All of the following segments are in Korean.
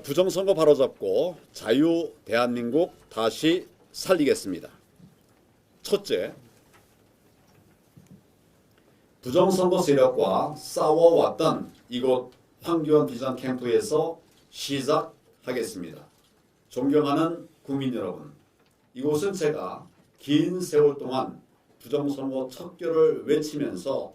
부정선거 바로잡고 자유 대한민국 다시 살리겠습니다. 첫째, 부정선거 세력과 싸워왔던 이곳 황교안 비전 캠프에서 시작하겠습니다. 존경하는 국민 여러분, 이곳은 제가 긴 세월 동안 부정선거 척결을 외치면서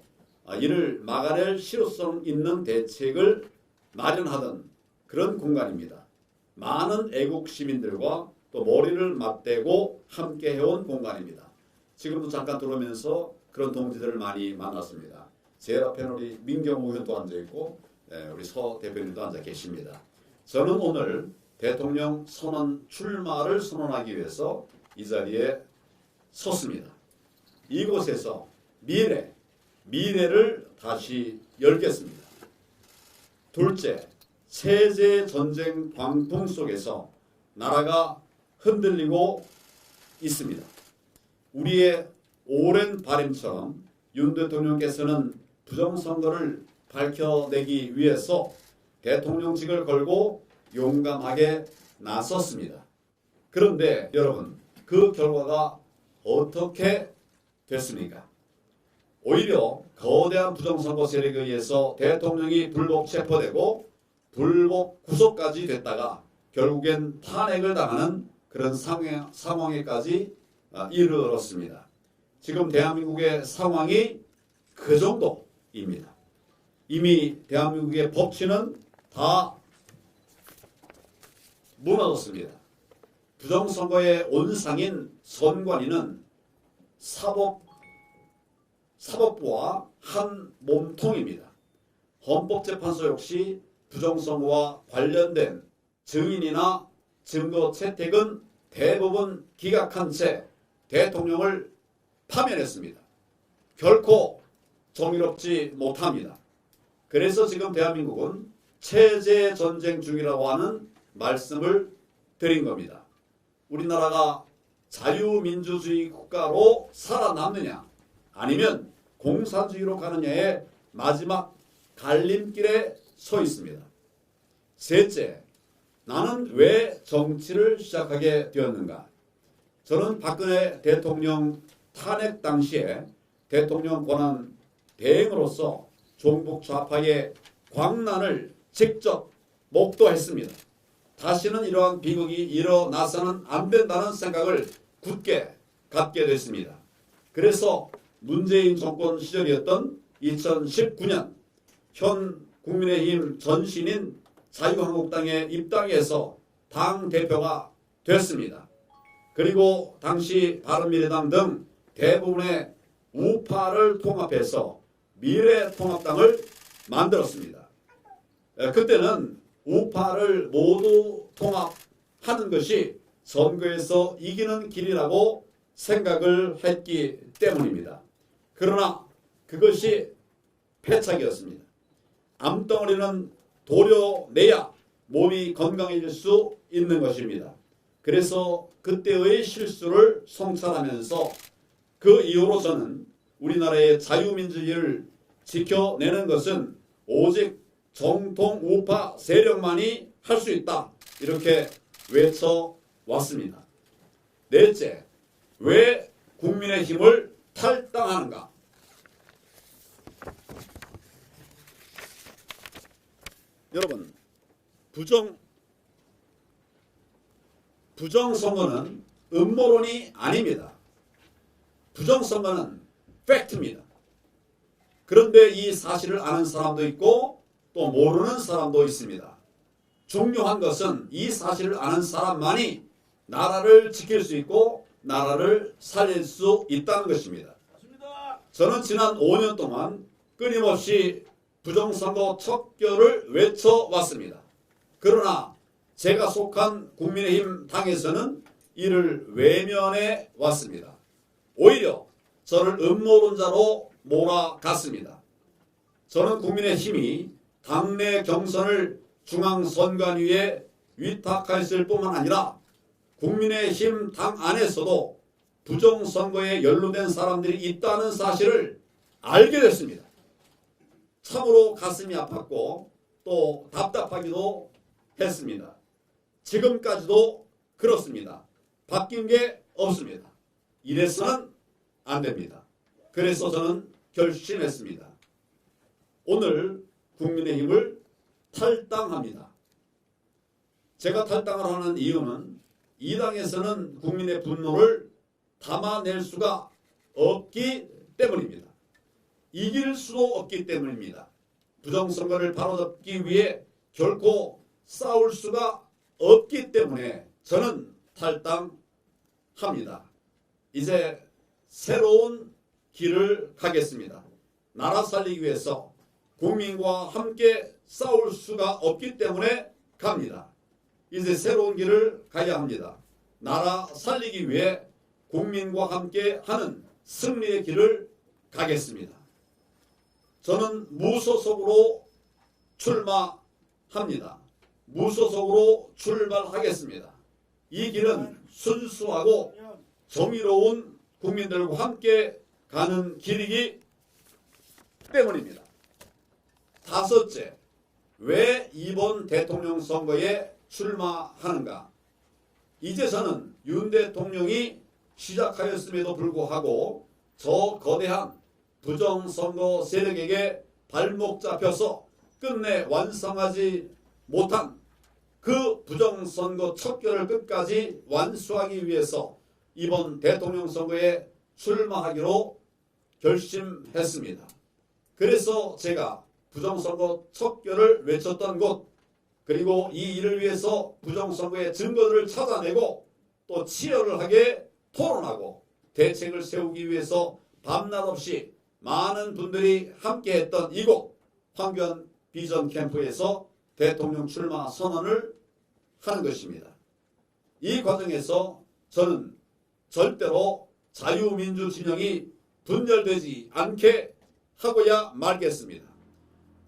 이를 막아낼 실효성 있는 대책을 마련하던 그런 공간입니다. 많은 애국 시민들과 또 머리를 맞대고 함께 해온 공간입니다. 지금도 잠깐 들어오면서 그런 동지들을 많이 만났습니다. 제 앞에는 우리 민경호 의원도 앉아있고 우리 서 대표님도 앉아 계십니다. 저는 오늘 대통령 선언 출마를 선언하기 위해서 이 자리에 섰습니다. 이곳에서 미래를 다시 열겠습니다. 둘째, 세제 전쟁 광풍 속에서 나라가 흔들리고 있습니다. 우리의 오랜 바람처럼 윤 대통령께서는 부정선거를 밝혀내기 위해서 대통령직을 걸고 용감하게 나섰습니다. 그런데 여러분, 그 결과가 어떻게 됐습니까? 오히려 거대한 부정선거 세력에 의해서 대통령이 불법 체포되고 불법 구속까지 됐다가 결국엔 탄핵을 당하는 그런 상황에까지 이르렀습니다. 지금 대한민국의 상황이 그 정도입니다. 이미 대한민국의 법치는 다 무너졌습니다. 부정선거의 온상인 선관위는 사법부와 한 몸통입니다. 헌법재판소 역시 부정선거와 관련된 증인이나 증거 채택은 대부분 기각한 채 대통령을 파면했습니다. 결코 정의롭지 못합니다. 그래서 지금 대한민국은 체제 전쟁 중이라고 하는 말씀을 드린 겁니다. 우리나라가 자유민주주의 국가로 살아남느냐 아니면 공산주의로 가느냐의 마지막 갈림길에 서 있습니다. 셋째, 나는 왜 정치를 시작하게 되었는가? 저는 박근혜 대통령 탄핵 당시에 대통령 권한 대행으로서 종북 좌파의 광란을 직접 목도했습니다. 다시는 이러한 비극이 일어나서는 안 된다는 생각을 굳게 갖게 됐습니다. 그래서 문재인 정권 시절이었던 2019년 현 국민의힘 전신인 자유한국당에 입당해서 당대표가 됐습니다. 그리고 당시 바른미래당 등 대부분의 우파를 통합해서 미래통합당을 만들었습니다. 그때는 우파를 모두 통합하는 것이 선거에서 이기는 길이라고 생각을 했기 때문입니다. 그러나 그것이 패착이었습니다. 암덩어리는 도려내야 몸이 건강해질 수 있는 것입니다. 그래서 그때의 실수를 성찰하면서 그 이후로 저는 우리나라의 자유민주주의를 지켜내는 것은 오직 정통 우파 세력만이 할 수 있다. 이렇게 외쳐왔습니다. 넷째, 왜 국민의힘을 탈당하는가? 여러분, 부정선거는 음모론이 아닙니다. 부정선거는 팩트입니다. 그런데 이 사실을 아는 사람도 있고 또 모르는 사람도 있습니다. 중요한 것은 이 사실을 아는 사람만이 나라를 지킬 수 있고 나라를 살릴 수 있다는 것입니다. 저는 지난 5년 동안 끊임없이 부정선거 척결을 외쳐왔습니다. 그러나 제가 속한 국민의힘 당에서는 이를 외면해 왔습니다. 오히려 저를 음모론자로 몰아갔습니다. 저는 국민의힘이 당내 경선을 중앙선관위에 위탁했을 뿐만 아니라 국민의힘 당 안에서도 부정선거에 연루된 사람들이 있다는 사실을 알게 됐습니다. 참으로 가슴이 아팠고 또 답답하기도 했습니다. 지금까지도 그렇습니다. 바뀐 게 없습니다. 이래서는 안 됩니다. 그래서 저는 결심했습니다. 오늘 국민의힘을 탈당합니다. 제가 탈당을 하는 이유는 이 당에서는 국민의 분노를 담아낼 수가 없기 때문입니다. 이길 수도 없기 때문입니다. 부정선거를 바로잡기 위해 결코 싸울 수가 없기 때문에 저는 탈당합니다. 이제 새로운 길을 가겠습니다. 나라 살리기 위해서 국민과 함께 싸울 수가 없기 때문에 갑니다. 이제 새로운 길을 가야 합니다. 나라 살리기 위해 국민과 함께 하는 승리의 길을 가겠습니다. 저는 무소속으로 출마합니다. 무소속으로 출마하겠습니다. 이 길은 순수하고 정의로운 국민들과 함께 가는 길이기 때문입니다. 다섯째, 왜 이번 대통령 선거에 출마하는가? 이제 저는 윤 대통령이 시작하였음에도 불구하고 저 거대한 부정선거 세력에게 발목 잡혀서 끝내 완성하지 못한 그 부정선거 척결을 끝까지 완수하기 위해서 이번 대통령 선거에 출마하기로 결심했습니다. 그래서 제가 부정선거 척결을 외쳤던 곳, 그리고 이 일을 위해서 부정선거의 증거를 찾아내고 또 치열을 하게 토론하고 대책을 세우기 위해서 밤낮 없이 많은 분들이 함께했던 이곳 황교안 비전 캠프에서 대통령 출마 선언을 하는 것입니다. 이 과정에서 저는 절대로 자유민주 진영이 분열되지 않게 하고야 말겠습니다.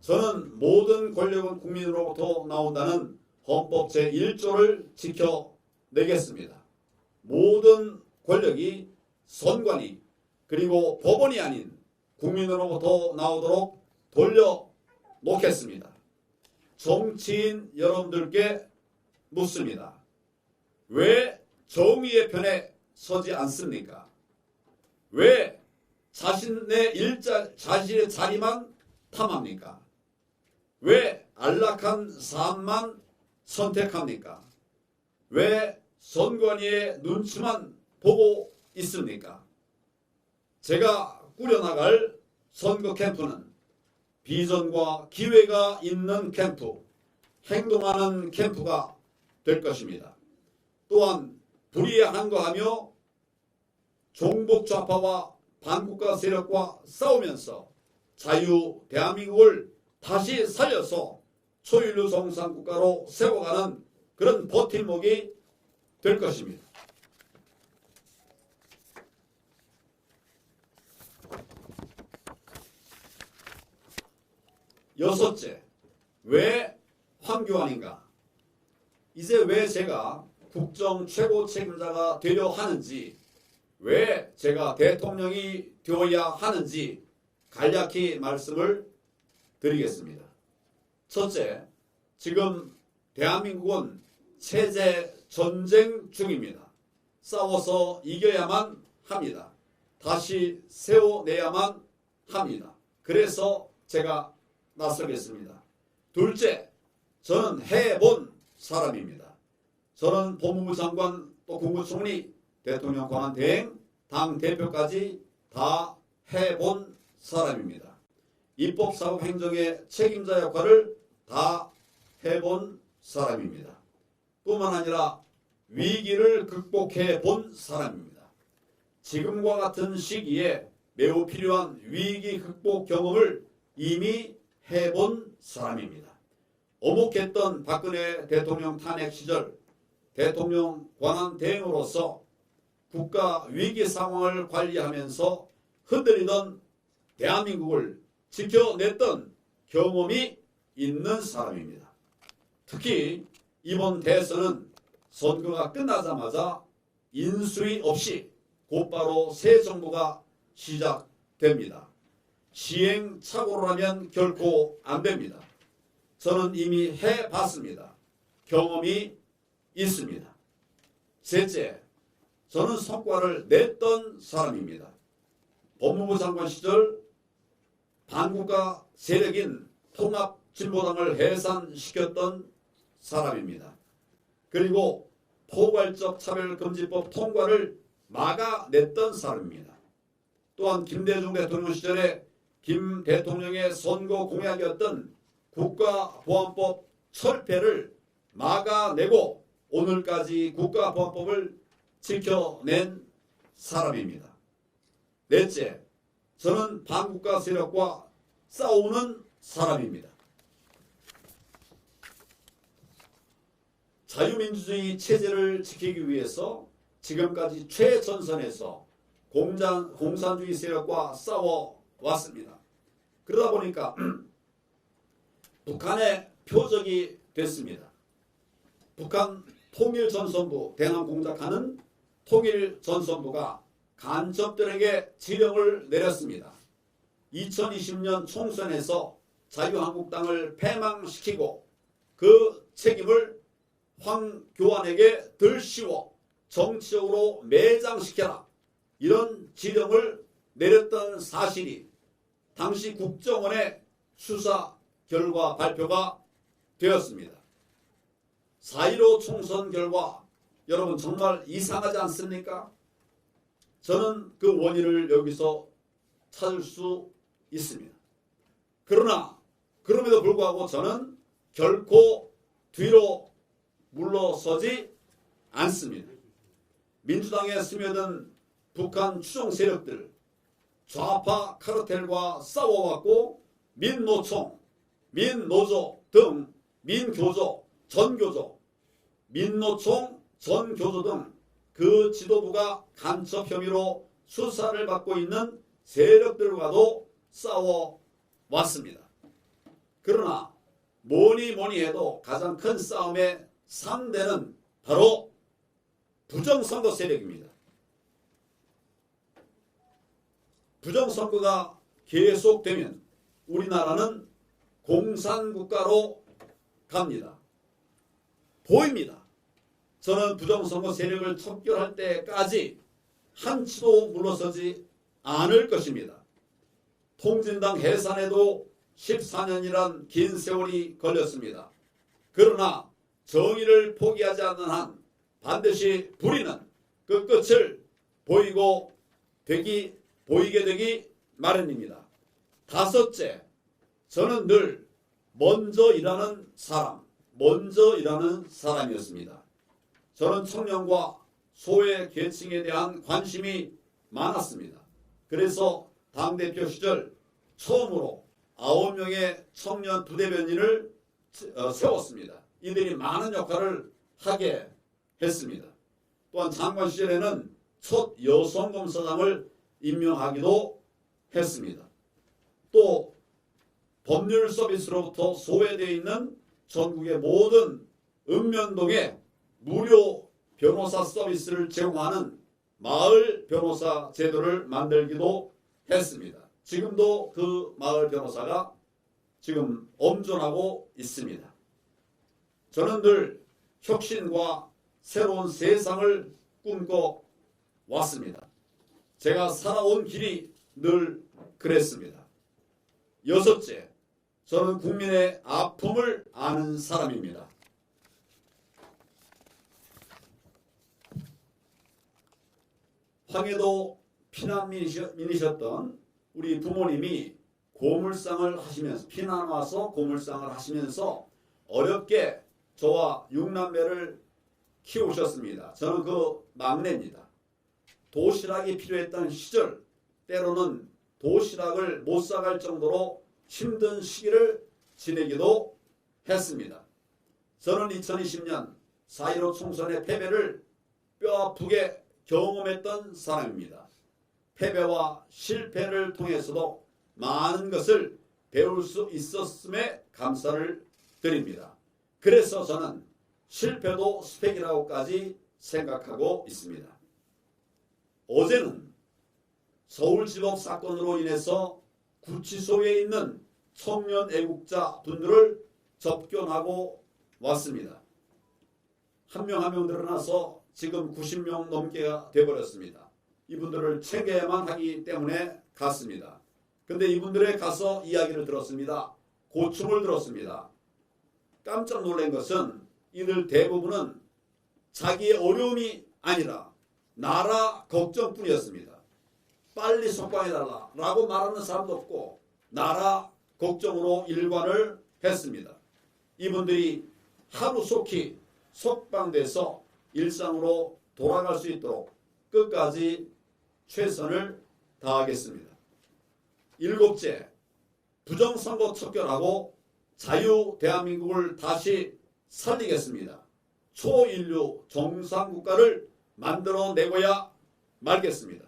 저는 모든 권력은 국민으로부터 나온다는 헌법 제1조를 지켜내겠습니다. 모든 권력이 선관위 그리고 법원이 아닌 국민으로부터 나오도록 돌려놓겠습니다. 정치인 여러분들께 묻습니다. 왜 정의의 편에 서지 않습니까? 왜 자신의 자리만 탐합니까? 왜 안락한 삶만 선택합니까? 왜 선관위의 눈치만 보고 있습니까? 제가 꾸려나갈 선거 캠프는 비전과 기회가 있는 캠프, 행동하는 캠프가 될 것입니다. 또한 불의한거하며 종북 좌파와 반국가 세력과 싸우면서 자유 대한민국을 다시 살려서 초일류 정상국가로 세워가는 그런 버팀목이 될 것입니다. 여섯째, 왜 황교안인가? 이제 왜 제가 국정 최고 책임자가 되려 하는지, 왜 제가 대통령이 되어야 하는지 간략히 말씀을 드리겠습니다. 첫째, 지금 대한민국은 체제 전쟁 중입니다. 싸워서 이겨야만 합니다. 다시 세워내야만 합니다. 그래서 제가 나서겠습니다. 둘째, 저는 해본 사람입니다. 저는 법무부 장관 또 국무총리, 대통령 권한대행, 당대표까지 다 해본 사람입니다. 입법사법 행정의 책임자 역할을 다 해본 사람입니다. 뿐만 아니라 위기를 극복해 본 사람입니다. 지금과 같은 시기에 매우 필요한 위기 극복 경험을 이미 해본 사람입니다. 오목했던 박근혜 대통령 탄핵 시절 대통령 권한 대행으로서 국가 위기 상황을 관리하면서 흔들리던 대한민국을 지켜냈던 경험이 있는 사람입니다. 특히 이번 대선은 선거가 끝나자마자 인수위 없이 곧바로 새 정부가 시작됩니다. 시행착오라면 결코 안 됩니다. 저는 이미 해봤습니다. 경험이 있습니다. 셋째, 저는 성과를 냈던 사람입니다. 법무부 장관 시절 반국가 세력인 통합진보당을 해산시켰던 사람입니다. 그리고 포괄적 차별금지법 통과를 막아냈던 사람입니다. 또한 김대중 대통령 시절에 김 대통령의 선거 공약이었던 국가보안법 철폐를 막아내고 오늘까지 국가보안법을 지켜낸 사람입니다. 넷째, 저는 반국가 세력과 싸우는 사람입니다. 자유민주주의 체제를 지키기 위해서 지금까지 최전선에서 공산주의 세력과 싸워왔습니다. 그러다 보니까 북한의 표적이 됐습니다. 북한 통일전선부, 대남 공작하는 통일전선부가 간첩들에게 지령을 내렸습니다. 2020년 총선에서 자유한국당을 패망시키고 그 책임을 황교안에게 들씌워 정치적으로 매장시켜라, 이런 지령을 내렸던 사실이 당시 국정원의 수사 결과 발표가 되었습니다. 4.15 총선 결과 여러분 정말 이상하지 않습니까? 저는 그 원인을 여기서 찾을 수 있습니다. 그러나 그럼에도 불구하고 저는 결코 뒤로 물러서지 않습니다. 민주당에 스며든 북한 추종 세력들, 좌파 카르텔과 싸워왔고 민노총, 민노조 등 민교조, 전교조, 민노총, 전교조 등 그 지도부가 간첩 혐의로 수사를 받고 있는 세력들과도 싸워왔습니다. 그러나 뭐니 해도 가장 큰 싸움의 상대는 바로 부정선거 세력입니다. 부정선거가 계속되면 우리나라는 공산국가로 갑니다. 보입니다. 저는 부정선거 세력을 척결할 때까지 한치도 물러서지 않을 것입니다. 통진당 해산에도 14년이란 긴 세월이 걸렸습니다. 그러나 정의를 포기하지 않는 한 반드시 불의는 그 끝을 보이게 되기 마련입니다. 다섯째, 저는 늘 먼저 일하는 사람이었습니다. 저는 청년과 소외 계층에 대한 관심이 많았습니다. 그래서 당대표 시절 처음으로 9명의 청년 부대변인을 세웠습니다. 이들이 많은 역할을 하게 했습니다. 또한 장관 시절에는 첫 여성검사장을 임명하기도 했습니다. 또 법률 서비스로부터 소외되어 있는 전국의 모든 읍면동에 무료 변호사 서비스를 제공하는 마을 변호사 제도를 만들기도 했습니다. 지금도 그 마을 변호사가 지금 엄존하고 있습니다. 저는 늘 혁신과 새로운 세상을 꿈꿔 왔습니다. 제가 살아온 길이 늘 그랬습니다. 여섯째, 저는 국민의 아픔을 아는 사람입니다. 황해도 피난민이셨던 우리 부모님이 고물상을 하시면서, 피난 와서 고물상을 하시면서 어렵게 저와 6남매를 키우셨습니다. 저는 그 막내입니다. 도시락이 필요했던 시절, 때로는 도시락을 못 사갈 정도로 힘든 시기를 지내기도 했습니다. 저는 2020년 4.15 총선의 패배를 뼈아프게 경험했던 사람입니다. 패배와 실패를 통해서도 많은 것을 배울 수 있었음에 감사를 드립니다. 그래서 저는 실패도 스펙이라고까지 생각하고 있습니다. 어제는 서울지법 사건으로 인해서 구치소에 있는 청년 애국자 분들을 접견하고 왔습니다. 한 명 한 명 늘어나서 지금 90명 넘게 되어버렸습니다. 이분들을 체계만 하기 때문에 갔습니다. 근데 이분들에 가서 이야기를 들었습니다. 고충을 들었습니다. 깜짝 놀란 것은 이들 대부분은 자기의 어려움이 아니라 나라 걱정뿐이었습니다. 빨리 석방해달라 라고 말하는 사람도 없고 나라 걱정으로 일관을 했습니다. 이분들이 하루속히 석방돼서 일상으로 돌아갈 수 있도록 끝까지 최선을 다하겠습니다. 일곱째, 부정선거 척결하고 자유 대한민국을 다시 살리겠습니다. 초인류 정상국가를 만들어내고야 말겠습니다.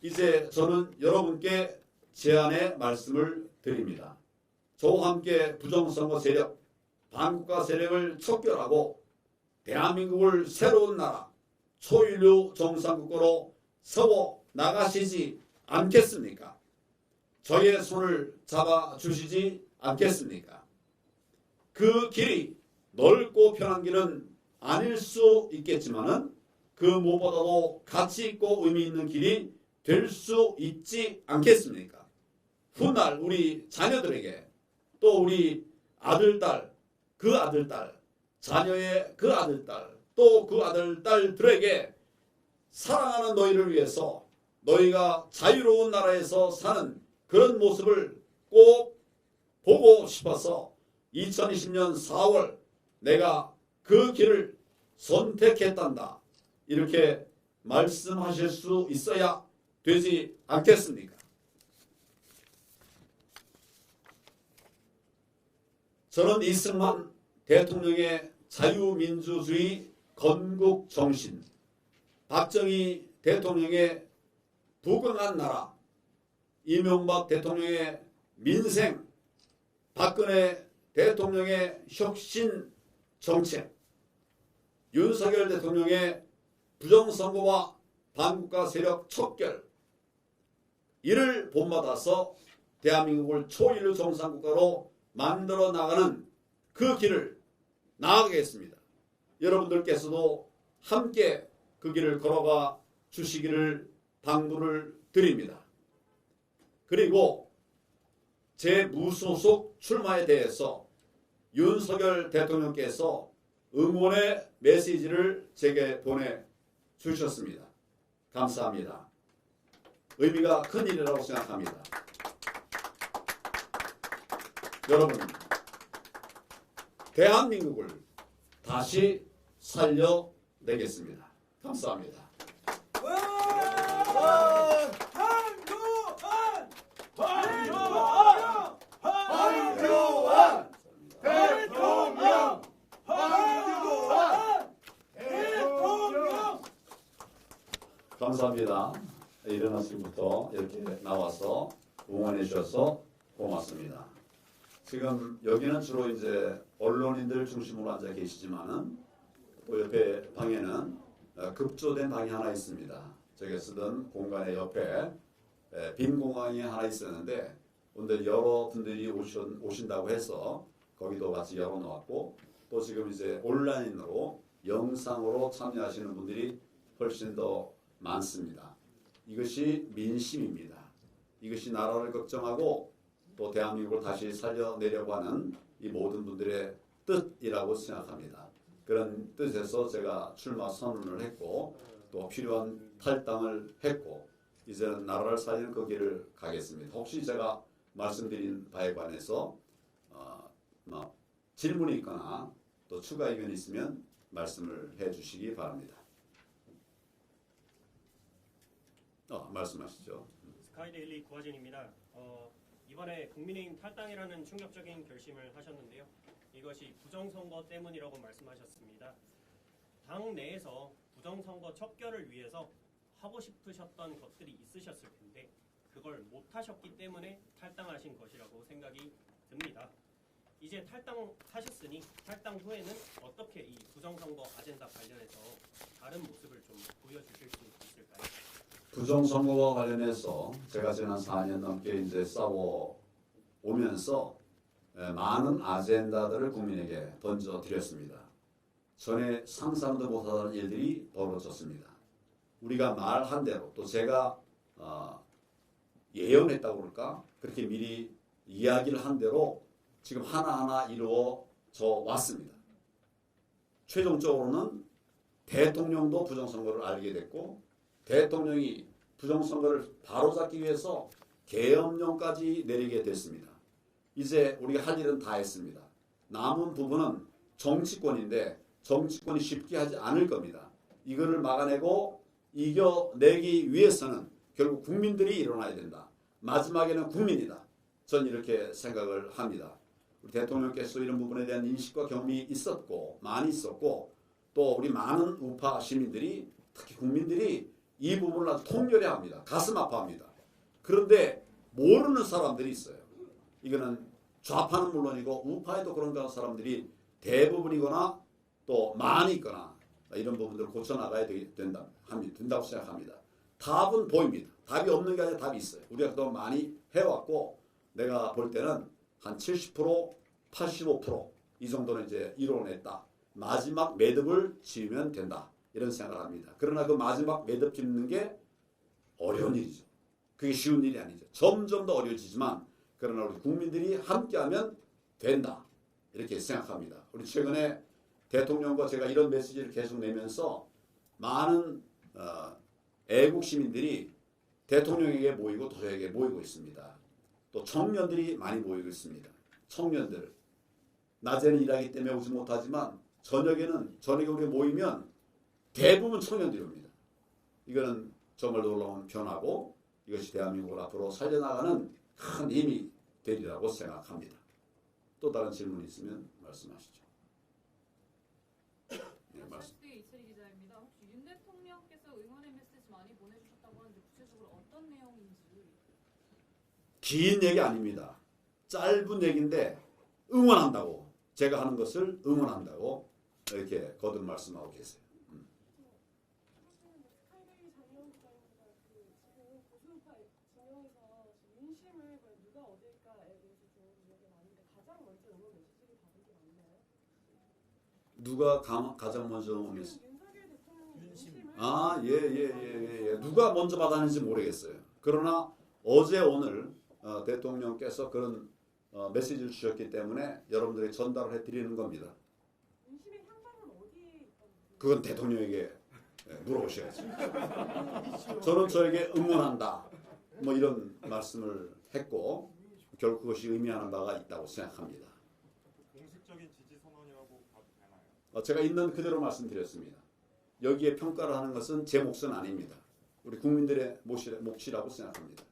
이제 저는 여러분께 제안의 말씀을 드립니다. 저와 함께 부정선거 세력, 반국가 세력을 척결하고 대한민국을 새로운 나라, 초인류 정상국가로 세워 나가시지 않겠습니까? 저의 손을 잡아주시지 않겠습니까? 그 길이 넓고 편한 길은 아닐 수 있겠지만은 그 무엇보다도 가치 있고 의미 있는 길이 될 수 있지 않겠습니까? 훗날 우리 자녀들에게 또 우리 아들, 딸, 그 아들, 딸, 자녀의 그 아들, 딸, 또 그 아들, 딸들에게 사랑하는 너희를 위해서 너희가 자유로운 나라에서 사는 그런 모습을 꼭 보고 싶어서 2020년 4월 내가 그 길을 선택했단다. 이렇게 말씀하실 수 있어야 되지 않겠습니까? 저는 이승만 대통령의 자유민주주의 건국 정신, 박정희 대통령의 부강한 나라, 이명박 대통령의 민생, 박근혜 대통령의 혁신 정책, 윤석열 대통령의 부정선거와 반국가 세력 척결, 이를 본받아서 대한민국을 초인류 정상국가로 만들어 나가는 그 길을 나아가겠습니다. 여러분들께서도 함께 그 길을 걸어가 주시기를 당부를 드립니다. 그리고 제 무소속 출마에 대해서 윤석열 대통령께서 응원의 메시지를 제게 보내주셨습니다. 감사합니다. 의미가 큰 일이라고 생각합니다. 여러분, 대한민국을 다시 살려내겠습니다. 감사합니다. 감사합니다. 일어나시부터 이렇게 나와서 응원해 주셔서 고맙습니다. 지금 여기는 주로 이제 언론인들 중심으로 앉아 계시지만은 또 옆에 방에는 급조된 방이 하나 있습니다. 저희가 쓰던 공간의 옆에 빈 공간이 하나 있었는데 오늘 여러분들이 오신다고 해서 거기도 같이 열어놓았고 또 지금 이제 온라인으로 영상으로 참여하시는 분들이 훨씬 더 많습니다. 이것이 민심입니다. 이것이 나라를 걱정하고 또 대한민국을 다시 살려내려고 하는 이 모든 분들의 뜻이라고 생각합니다. 그런 뜻에서 제가 출마 선언을 했고 또 필요한 탈당을 했고 이제는 나라를 살리는 그 길을 가겠습니다. 혹시 제가 말씀드린 바에 관해서 질문이 있거나 또 추가 의견이 있으면 말씀을 해주시기 바랍니다. 말씀하시죠. 스카이데일리 구하진입니다. 이번에 국민의힘 탈당이라는 충격적인 결심을 하셨는데요. 이것이 부정선거 때문이라고 말씀하셨습니다. 당 내에서 부정선거 척결을 위해서 하고 싶으셨던 것들이 있으셨을 텐데 그걸 못하셨기 때문에 탈당하신 것이라고 생각이 듭니다. 이제 탈당하셨으니 탈당 후에는 어떻게 이 부정선거 아젠다 관련해서 다른 모습을 좀 보여주실 수 있을까요? 부정선거와 관련해서 제가 지난 4년 넘게 이제 싸워 오면서 많은 아젠다들을 국민에게 던져드렸습니다. 전에 상상도 못하던 일들이 벌어졌습니다. 우리가 말한 대로 또 제가 예언했다고 그럴까? 그렇게 미리 이야기를 한 대로 지금 하나하나 이루어져 왔습니다. 최종적으로는 대통령도 부정선거를 알게 됐고 대통령이 부정선거를 바로잡기 위해서 계엄령까지 내리게 됐습니다. 이제 우리가 할 일은 다 했습니다. 남은 부분은 정치권인데 정치권이 쉽게 하지 않을 겁니다. 이거를 막아내고 이겨내기 위해서는 결국 국민들이 일어나야 된다. 마지막에는 국민이다. 전 이렇게 생각을 합니다. 우리 대통령께서 이런 부분에 대한 인식과 경험이 있었고 많이 있었고 또 우리 많은 우파 시민들이 특히 국민들이 이 부분을 아주 통렬해 합니다. 가슴 아파합니다. 그런데 모르는 사람들이 있어요. 이거는 좌파는 물론이고 우파에도 그런 사람들이 대부분이거나 또 많이 있거나 이런 부분들을 고쳐나가야 된다고 생각합니다. 답은 보입니다. 답이 없는 게 아니라 답이 있어요. 우리가 그동안 많이 해왔고 내가 볼 때는 한 70%, 85%이 정도는 이제 이뤄냈다. 마지막 매듭을 지으면 된다. 이런 생각을 합니다. 그러나 그 마지막 매듭 짓는 게 어려운 일이죠. 그게 쉬운 일이 아니죠. 점점 더 어려워지지만 그러나 우리 국민들이 함께하면 된다. 이렇게 생각합니다. 우리 최근에 대통령과 제가 이런 메시지를 계속 내면서 많은 애국 시민들이 대통령에게 모이고 저에게 모이고 있습니다. 또 청년들이 많이 모이고 있습니다. 청년들. 낮에는 일하기 때문에 오지 못하지만 저녁에 우리 모이면 대부분 청년들이 옵니다. 이거는 정말 놀라운 변화고 이것이 대한민국을 앞으로 살려나가는 큰 힘이 되리라고 생각합니다. 또 다른 질문이 있으면 말씀하시죠. 네, 말씀. 이철희 기자입니다. 혹시 윤 대통령께서 응원의 메시지 많이 보내주셨다고 하는데 구체적으로 어떤 내용인지. 긴 얘기 아닙니다. 짧은 얘기인데 응원한다고 제가 하는 것을 응원한다고 이렇게 거듭 말씀하고 계세요. 누가 가장 먼저 오면서 예. 누가 먼저 받았는지 모르겠어요. 그러나 어제 오늘 대통령께서 그런 메시지를 주셨기 때문에 여러분들이 전달을 해드리는 겁니다. 그건 대통령에게 물어보셔야죠. 저는 저에게 응원한다. 뭐 이런 말씀을 했고 결국 그것이 의미하는 바가 있다고 생각합니다. 공식적인 지지 선언이라고 봐도 되나요? 제가 있는 그대로 말씀드렸습니다. 여기에 평가를 하는 것은 제 몫은 아닙니다. 우리 국민들의 몫이라고 생각합니다.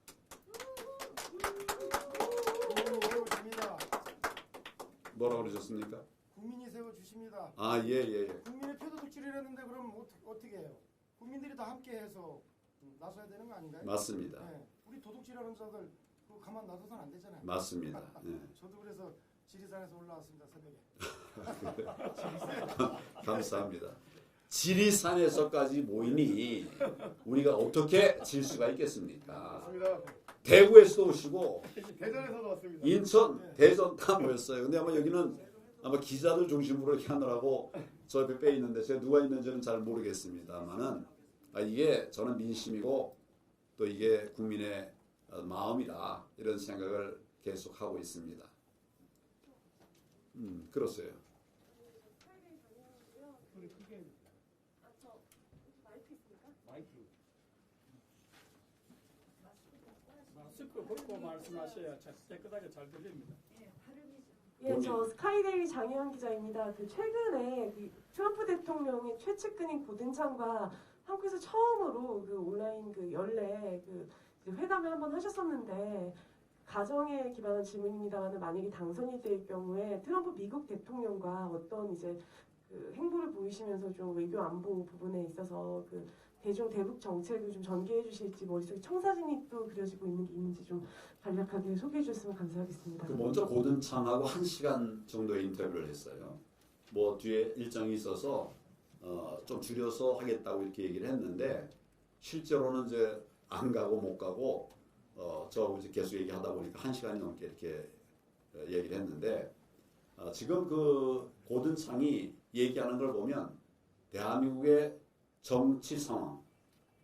뭐라고 그러셨습니까? 국민이 세워주십니다. 예. 국민의 표도 독출이라는데 그럼 어떻게 해요? 국민들이 다 함께해서 나서야 되는 거 아닌가요? 맞습니다. 네. 우리 도둑질하는 자들 그거 가만 놔둬서는 안 되잖아요. 맞습니다. 네. 저도 그래서 지리산에서 올라왔습니다. 새벽에. 감사합니다. 지리산에서까지 모이니 우리가 어떻게 질 수가 있겠습니까? 맞습니다. 대구에서도 오시고 대전에서도 왔습니다. 인천, 대전 다 모였어요. 근데 아마 여기는 아마 기자들 중심으로 이렇게 하느라고 저 옆에 빼 있는데 제가 누가 있는지는 잘 모르겠습니다만은 이게 저는 민심이고 또 이게 국민의 마음이다 이런 생각을 계속 하고 있습니다. 그렇어요. 마스크 벗고 말씀하셔야 깨끗하게 잘 들립니다. 예, 저 스카이데일리 장혜영 기자입니다. 최근에 트럼프 대통령이 최측근인 고든창과 한국에서 처음으로 온라인 연례 회담을 한번 하셨었는데 가정에 기반한 질문입니다만 만약에 당선이 될 경우에 트럼프 미국 대통령과 어떤 행보를 보이시면서 좀 외교 안보 부분에 있어서 대북 정책을 좀 전개해 주실지 머릿속에 청사진이 또 그려지고 있는 게 있는지 좀 간략하게 소개해 주셨으면 감사하겠습니다. 먼저 고든창하고 1시간 정도의 인터뷰를 했어요. 뭐 뒤에 일정이 있어서 좀 줄여서 하겠다고 이렇게 얘기를 했는데 실제로는 이제 안 가고 못 가고 저하고 이제 계속 얘기하다 보니까 1시간이 넘게 이렇게 얘기를 했는데 지금 고든창이 얘기하는 걸 보면 대한민국의 정치 상황,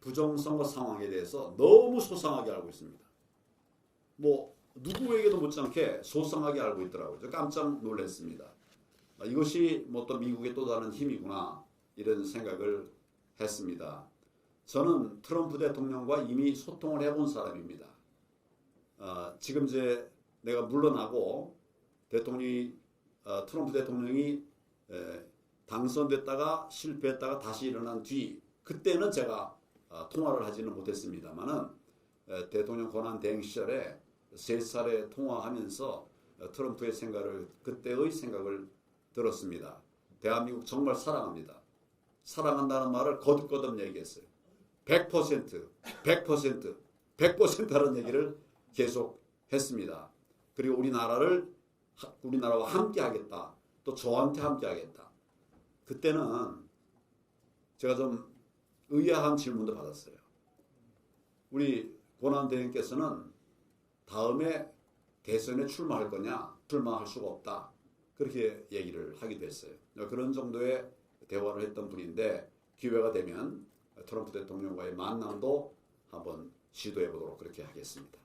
부정선거 상황에 대해서 너무 소상하게 알고 있습니다. 뭐 누구에게도 못지않게 소상하게 알고 있더라고요. 저 깜짝 놀랐습니다. 이것이 뭐 또 미국의 또 다른 힘이구나 이런 생각을 했습니다. 저는 트럼프 대통령과 이미 소통을 해본 사람입니다. 지금 이제 내가 물러나고 트럼프 대통령이 당선됐다가 실패했다가 다시 일어난 뒤 그때는 제가 통화를 하지는 못했습니다만은 대통령 권한 대행 시절에 3차례 통화하면서 트럼프의 그때의 생각을 들었습니다. 대한민국 정말 사랑합니다. 사랑한다는 말을 거듭거듭 얘기했어요. 100%, 100%, 100%라는 얘기를 계속 했습니다. 그리고 우리나라와 함께 하겠다. 또 저한테 함께 하겠다. 그때는 제가 좀 의아한 질문도 받았어요. 우리 권한 대행께서는 다음에 대선에 출마할 거냐? 출마할 수가 없다. 그렇게 얘기를 하기도 했어요. 그런 정도의 대화를 했던 분인데 기회가 되면 트럼프 대통령과의 만남도 한번 시도해 보도록 그렇게 하겠습니다.